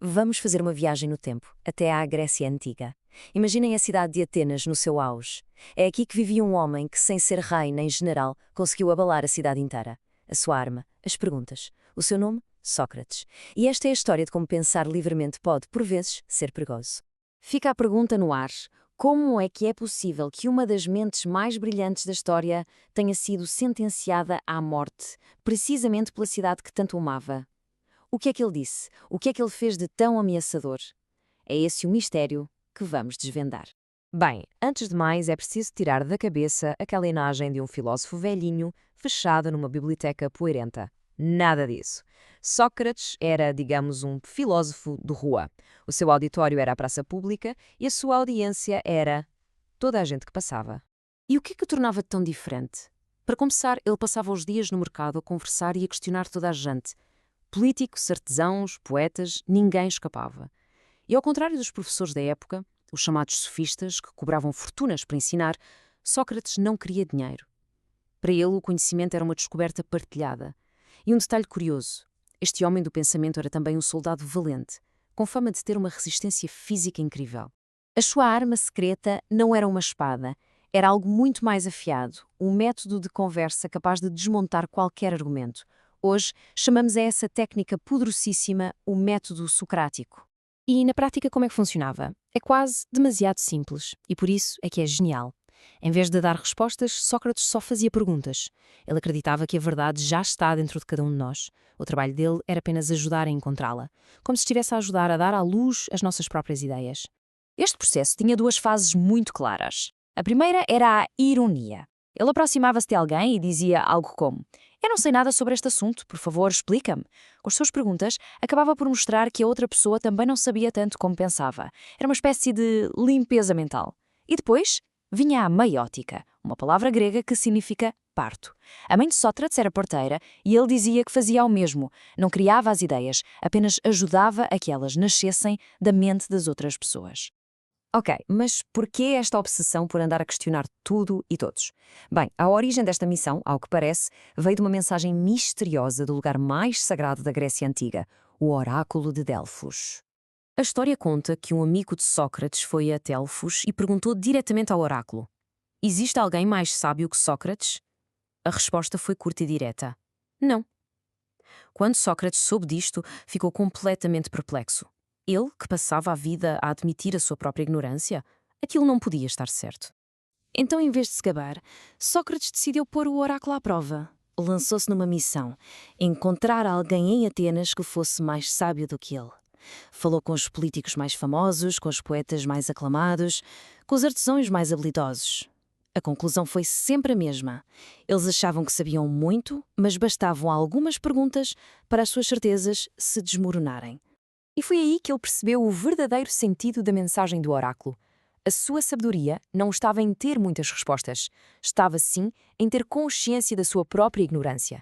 Vamos fazer uma viagem no tempo, até à Grécia Antiga. Imaginem a cidade de Atenas no seu auge. É aqui que vivia um homem que, sem ser rei nem general, conseguiu abalar a cidade inteira. A sua arma, as perguntas. O seu nome? Sócrates. E esta é a história de como pensar livremente pode, por vezes, ser perigoso. Fica a pergunta no ar. Como é que é possível que uma das mentes mais brilhantes da história tenha sido sentenciada à morte, precisamente pela cidade que tanto amava? O que é que ele disse? O que é que ele fez de tão ameaçador? É esse o mistério que vamos desvendar. Bem, antes de mais é preciso tirar da cabeça aquela imagem de um filósofo velhinho fechado numa biblioteca poeirenta. Nada disso. Sócrates era, digamos, um filósofo de rua. O seu auditório era a praça pública e a sua audiência era toda a gente que passava. E o que é que o tornava tão diferente? Para começar, ele passava os dias no mercado a conversar e a questionar toda a gente. Políticos, artesãos, poetas, ninguém escapava. E ao contrário dos professores da época, os chamados sofistas, que cobravam fortunas para ensinar, Sócrates não queria dinheiro. Para ele, o conhecimento era uma descoberta partilhada. E um detalhe curioso, este homem do pensamento era também um soldado valente, com fama de ter uma resistência física incrível. A sua arma secreta não era uma espada, era algo muito mais afiado, um método de conversa capaz de desmontar qualquer argumento. Hoje, chamamos a essa técnica poderosíssima o método socrático. E na prática como é que funcionava? É quase demasiado simples, e por isso é que é genial. Em vez de dar respostas, Sócrates só fazia perguntas. Ele acreditava que a verdade já está dentro de cada um de nós. O trabalho dele era apenas ajudar a encontrá-la, como se estivesse a ajudar a dar à luz as nossas próprias ideias. Este processo tinha duas fases muito claras. A primeira era a ironia. Ele aproximava-se de alguém e dizia algo como: "Eu não sei nada sobre este assunto, por favor, explica-me." Com as suas perguntas, acabava por mostrar que a outra pessoa também não sabia tanto como pensava. Era uma espécie de limpeza mental. E depois vinha a meiótica, uma palavra grega que significa parto. A mãe de Sócrates era parteira e ele dizia que fazia o mesmo. Não criava as ideias, apenas ajudava a que elas nascessem da mente das outras pessoas. Ok, mas porquê esta obsessão por andar a questionar tudo e todos? Bem, a origem desta missão, ao que parece, veio de uma mensagem misteriosa do lugar mais sagrado da Grécia Antiga, o Oráculo de Delfos. A história conta que um amigo de Sócrates foi a Delfos e perguntou diretamente ao oráculo: "Existe alguém mais sábio que Sócrates?" A resposta foi curta e direta: "Não." Quando Sócrates soube disto, ficou completamente perplexo. Ele, que passava a vida a admitir a sua própria ignorância, aquilo não podia estar certo. Então, em vez de se gabar, Sócrates decidiu pôr o oráculo à prova. Lançou-se numa missão: encontrar alguém em Atenas que fosse mais sábio do que ele. Falou com os políticos mais famosos, com os poetas mais aclamados, com os artesãos mais habilidosos. A conclusão foi sempre a mesma. Eles achavam que sabiam muito, mas bastavam algumas perguntas para as suas certezas se desmoronarem. E foi aí que ele percebeu o verdadeiro sentido da mensagem do oráculo. A sua sabedoria não estava em ter muitas respostas, estava sim em ter consciência da sua própria ignorância.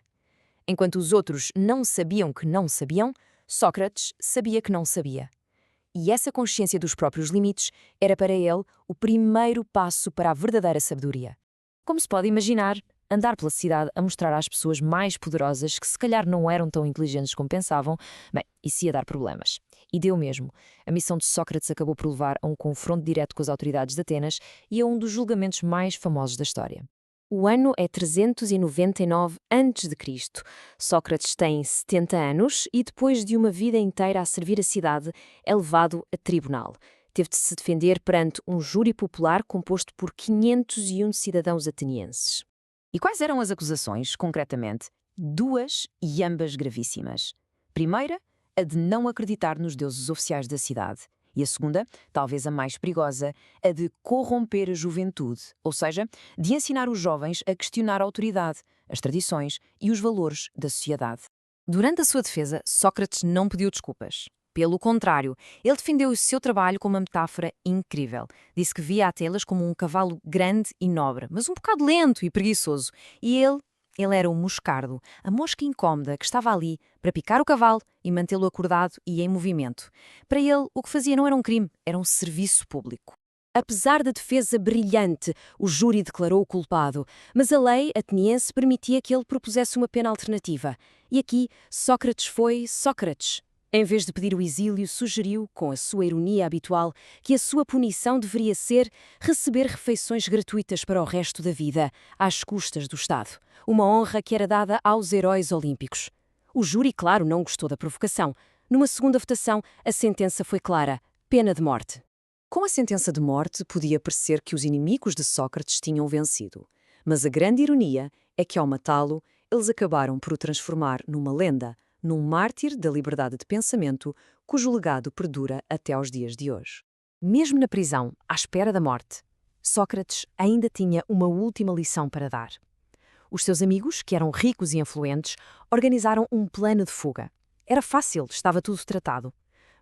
Enquanto os outros não sabiam que não sabiam, Sócrates sabia que não sabia. E essa consciência dos próprios limites era para ele o primeiro passo para a verdadeira sabedoria. Como se pode imaginar, andar pela cidade a mostrar às pessoas mais poderosas que se calhar não eram tão inteligentes como pensavam, bem, isso ia dar problemas. E deu mesmo. A missão de Sócrates acabou por levar a um confronto direto com as autoridades de Atenas e a um dos julgamentos mais famosos da história. O ano é 399 a.C. Sócrates tem 70 anos e, depois de uma vida inteira a servir a cidade, é levado a tribunal. Teve de se defender perante um júri popular composto por 501 cidadãos atenienses. E quais eram as acusações, concretamente? Duas e ambas gravíssimas. Primeira, a de não acreditar nos deuses oficiais da cidade. E a segunda, talvez a mais perigosa, a de corromper a juventude, ou seja, de ensinar os jovens a questionar a autoridade, as tradições e os valores da sociedade. Durante a sua defesa, Sócrates não pediu desculpas. Pelo contrário, ele defendeu o seu trabalho com uma metáfora incrível. Disse que via Atenas como um cavalo grande e nobre, mas um bocado lento e preguiçoso. E ele era o moscardo, a mosca incómoda que estava ali para picar o cavalo e mantê-lo acordado e em movimento. Para ele, o que fazia não era um crime, era um serviço público. Apesar da defesa brilhante, o júri declarou-o culpado, mas a lei ateniense permitia que ele propusesse uma pena alternativa. E aqui, Sócrates foi Sócrates. Em vez de pedir o exílio, sugeriu, com a sua ironia habitual, que a sua punição deveria ser receber refeições gratuitas para o resto da vida, às custas do Estado, uma honra que era dada aos heróis olímpicos. O júri, claro, não gostou da provocação. Numa segunda votação, a sentença foi clara: pena de morte. Com a sentença de morte, podia parecer que os inimigos de Sócrates tinham vencido. Mas a grande ironia é que, ao matá-lo, eles acabaram por o transformar numa lenda, num mártir da liberdade de pensamento, cujo legado perdura até aos dias de hoje. Mesmo na prisão, à espera da morte, Sócrates ainda tinha uma última lição para dar. Os seus amigos, que eram ricos e influentes, organizaram um plano de fuga. Era fácil, estava tudo tratado.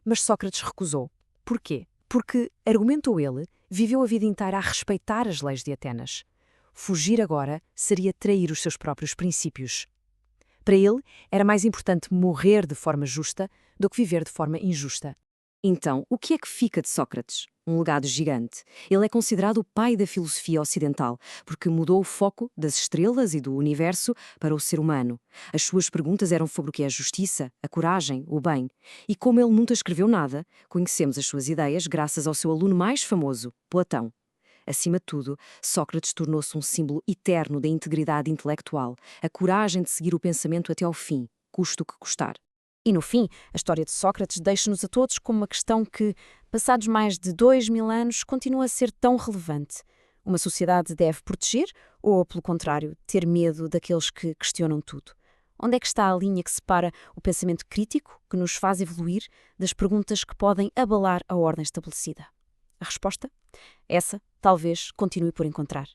Mas Sócrates recusou. Porquê? Porque, argumentou ele, viveu a vida inteira a respeitar as leis de Atenas. Fugir agora seria trair os seus próprios princípios. Para ele, era mais importante morrer de forma justa do que viver de forma injusta. Então, o que é que fica de Sócrates? Um legado gigante. Ele é considerado o pai da filosofia ocidental, porque mudou o foco das estrelas e do universo para o ser humano. As suas perguntas eram sobre o que é a justiça, a coragem, o bem. E como ele nunca escreveu nada, conhecemos as suas ideias graças ao seu aluno mais famoso, Platão. Acima de tudo, Sócrates tornou-se um símbolo eterno da integridade intelectual, a coragem de seguir o pensamento até ao fim, custe o que custar. E no fim, a história de Sócrates deixa-nos a todos com uma questão que, passados mais de 2000 anos, continua a ser tão relevante. Uma sociedade deve proteger ou, pelo contrário, ter medo daqueles que questionam tudo? Onde é que está a linha que separa o pensamento crítico, que nos faz evoluir, das perguntas que podem abalar a ordem estabelecida? A resposta? Essa, talvez, continue por encontrar.